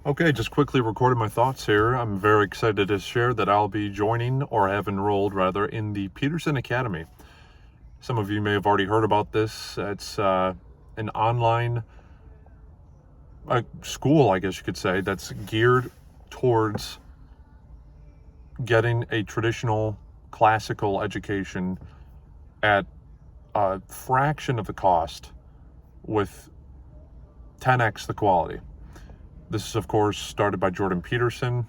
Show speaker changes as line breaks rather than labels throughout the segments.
Okay, just quickly recorded my thoughts here. I'm very excited to share that I'll be joining, or have enrolled rather, in the Peterson Academy. Some of you may have already heard about this. It's an online school, I guess you could say, that's geared towards getting a traditional classical education at a fraction of the cost with 10x the quality. This is, of course, started by Jordan Peterson,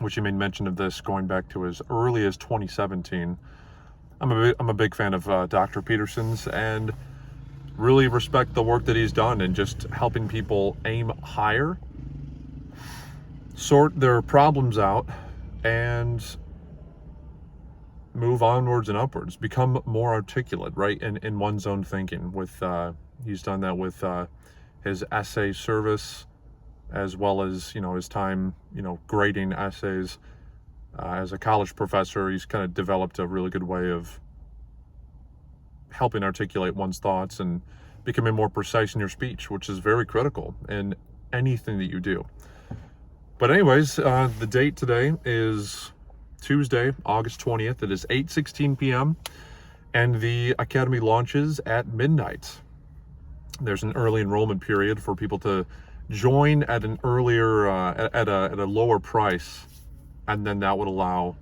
which he made mention of this going back to as early as 2017. I'm a big fan of Dr. Peterson's and really respect the work that he's done in just helping people aim higher, sort their problems out, and move onwards and upwards, become more articulate, right, in one's own thinking. He's done that with his essay service, as well as, his time, grading essays. As a college professor, he's kind of developed a really good way of helping articulate one's thoughts and becoming more precise in your speech, which is very critical in anything that you do. But anyways, the date today is Tuesday, August 20th. It is 8:16 p.m. and the Academy launches at midnight. There's an early enrollment period for people to join at an earlier, at a lower price, and then that would allow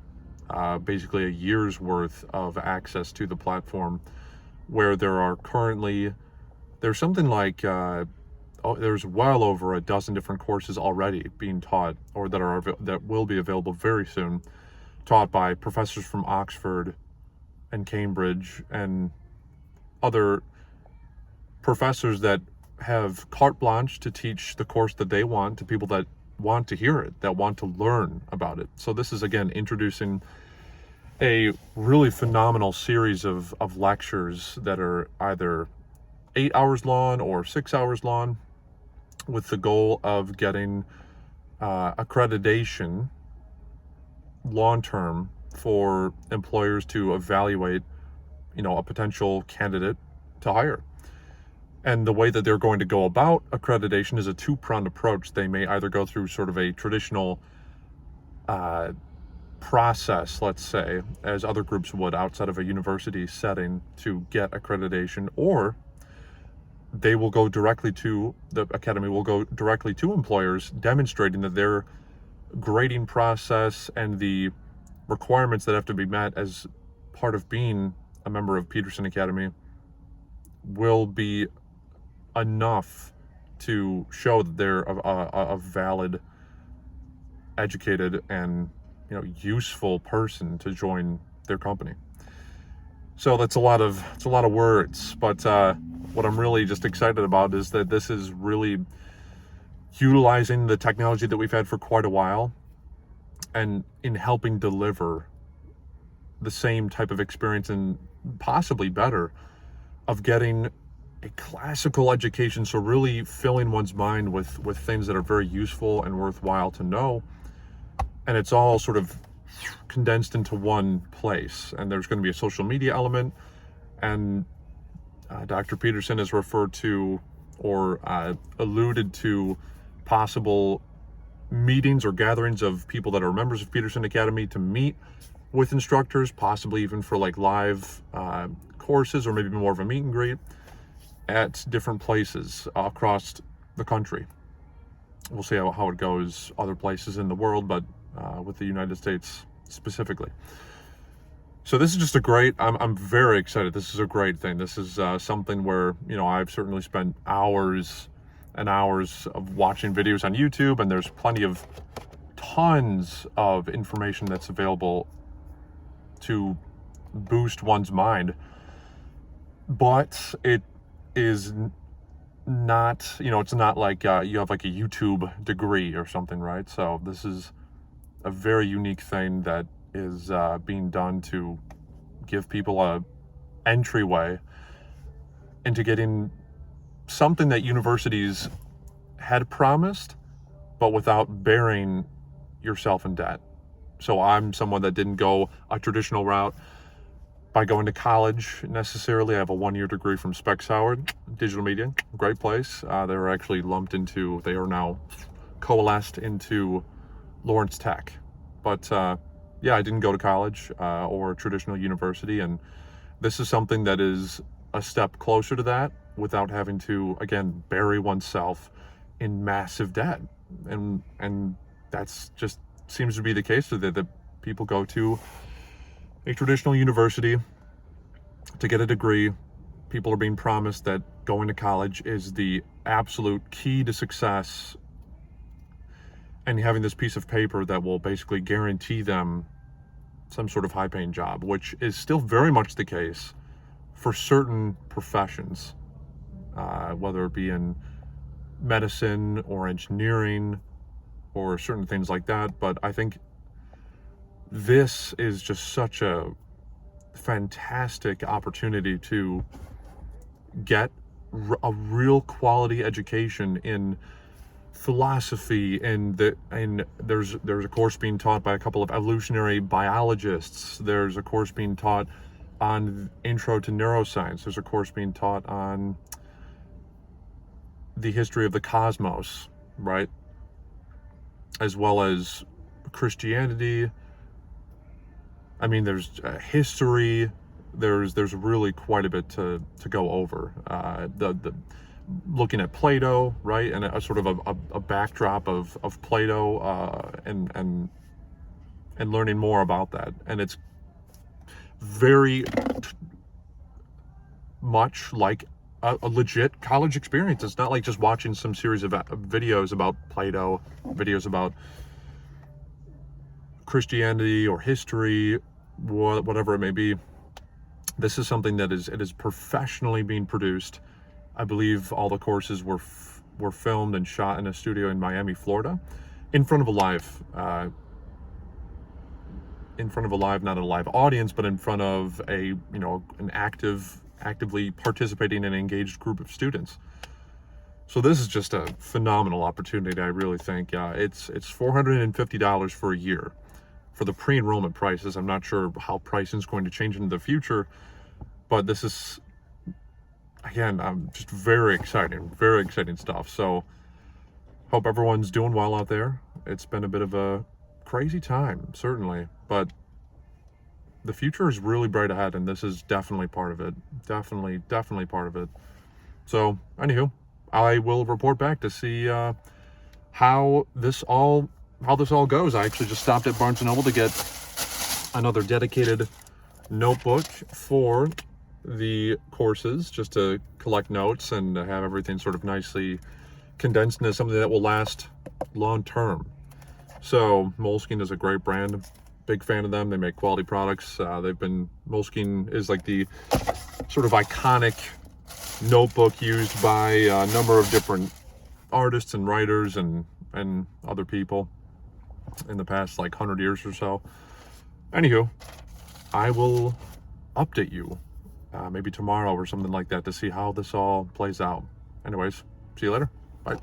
basically a year's worth of access to the platform, where there's something like there's well over a dozen different courses already being taught, or that will be available very soon, taught by professors from Oxford and Cambridge and other professors that have carte blanche to teach the course that they want to people that want to hear it, that want to learn about it. So this is, again, introducing a really phenomenal series of lectures that are either 8 hours long or 6 hours long, with the goal of getting accreditation long-term for employers to evaluate, a potential candidate to hire. And the way that they're going to go about accreditation is a two-pronged approach. They may either go through sort of a traditional process, let's say, as other groups would outside of a university setting to get accreditation, or the Academy will go directly to employers, demonstrating that their grading process and the requirements that have to be met as part of being a member of Peterson Academy will be enough to show that they're a valid, educated, and useful person to join their company. So it's a lot of words, but what I'm really just excited about is that this is really utilizing the technology that we've had for quite a while, and in helping deliver the same type of experience, and possibly better, of getting a classical education. So really filling one's mind with things that are very useful and worthwhile to know, and it's all sort of condensed into one place. And there's going to be a social media element, and Dr. Peterson has referred to, or alluded to, possible meetings or gatherings of people that are members of Peterson Academy to meet with instructors, possibly even for like live courses, or maybe more of a meet and greet at different places across the country. We'll see how it goes other places in the world, but with the United States specifically. So this is just I'm very excited. This is a great thing. This is something where, I've certainly spent hours and hours of watching videos on YouTube, and there's tons of information that's available to boost one's mind. But it is not, it's not like you have like a YouTube degree or something, right? So this is a very unique thing that is being done to give people a entryway into getting something that universities had promised, but without bearing yourself in debt. So I'm someone that didn't go a traditional route by going to college necessarily. I have a 1-year degree from Specs Howard, digital media, great place. They are now coalesced into Lawrence Tech. But yeah, I didn't go to college or traditional university, and this is something that is a step closer to that without having to, again, bury oneself in massive debt. And that's just seems to be the case today, that people go to a traditional university to get a degree. People are being promised that going to college is the absolute key to success, and having this piece of paper that will basically guarantee them some sort of high-paying job, which is still very much the case for certain professions, whether it be in medicine or engineering or certain things like that. But I think this is just such a fantastic opportunity to get a real quality education in philosophy, and there's a course being taught by a couple of evolutionary biologists. There's a course being taught on Intro to Neuroscience. There's a course being taught on the history of the cosmos, right? As well as Christianity. I mean, there's history. There's really quite a bit to go over. The looking at Plato, right, and a sort of a backdrop of Plato, and learning more about that. And it's very much like a legit college experience. It's not like just watching some series of videos about Plato, videos about Christianity or history, whatever it may be. This is something that is professionally being produced. I believe all the courses were filmed and shot in a studio in Miami, Florida, in front of a live, not a live audience, but in front of an actively participating and engaged group of students. So this is just a phenomenal opportunity. I really think it's $450 for a year for the pre-enrollment prices. I'm not sure how pricing is going to change in the future, but this is, again, just very exciting stuff. So hope everyone's doing well out there. It's been a bit of a crazy time, certainly, but the future is really bright ahead, and this is definitely part of it. Definitely part of it. So anywho, I will report back to see how this all goes. I actually just stopped at Barnes & Noble to get another dedicated notebook for the courses, just to collect notes and have everything sort of nicely condensed into something that will last long term. So Moleskine is a great brand. Big fan of them. They make quality products. Moleskine is like the sort of iconic notebook used by a number of different artists and writers and other people in the past 100 years or so. Anywho, I will update you maybe tomorrow or something like that to see how this all plays out. Anyways, see you later. Bye.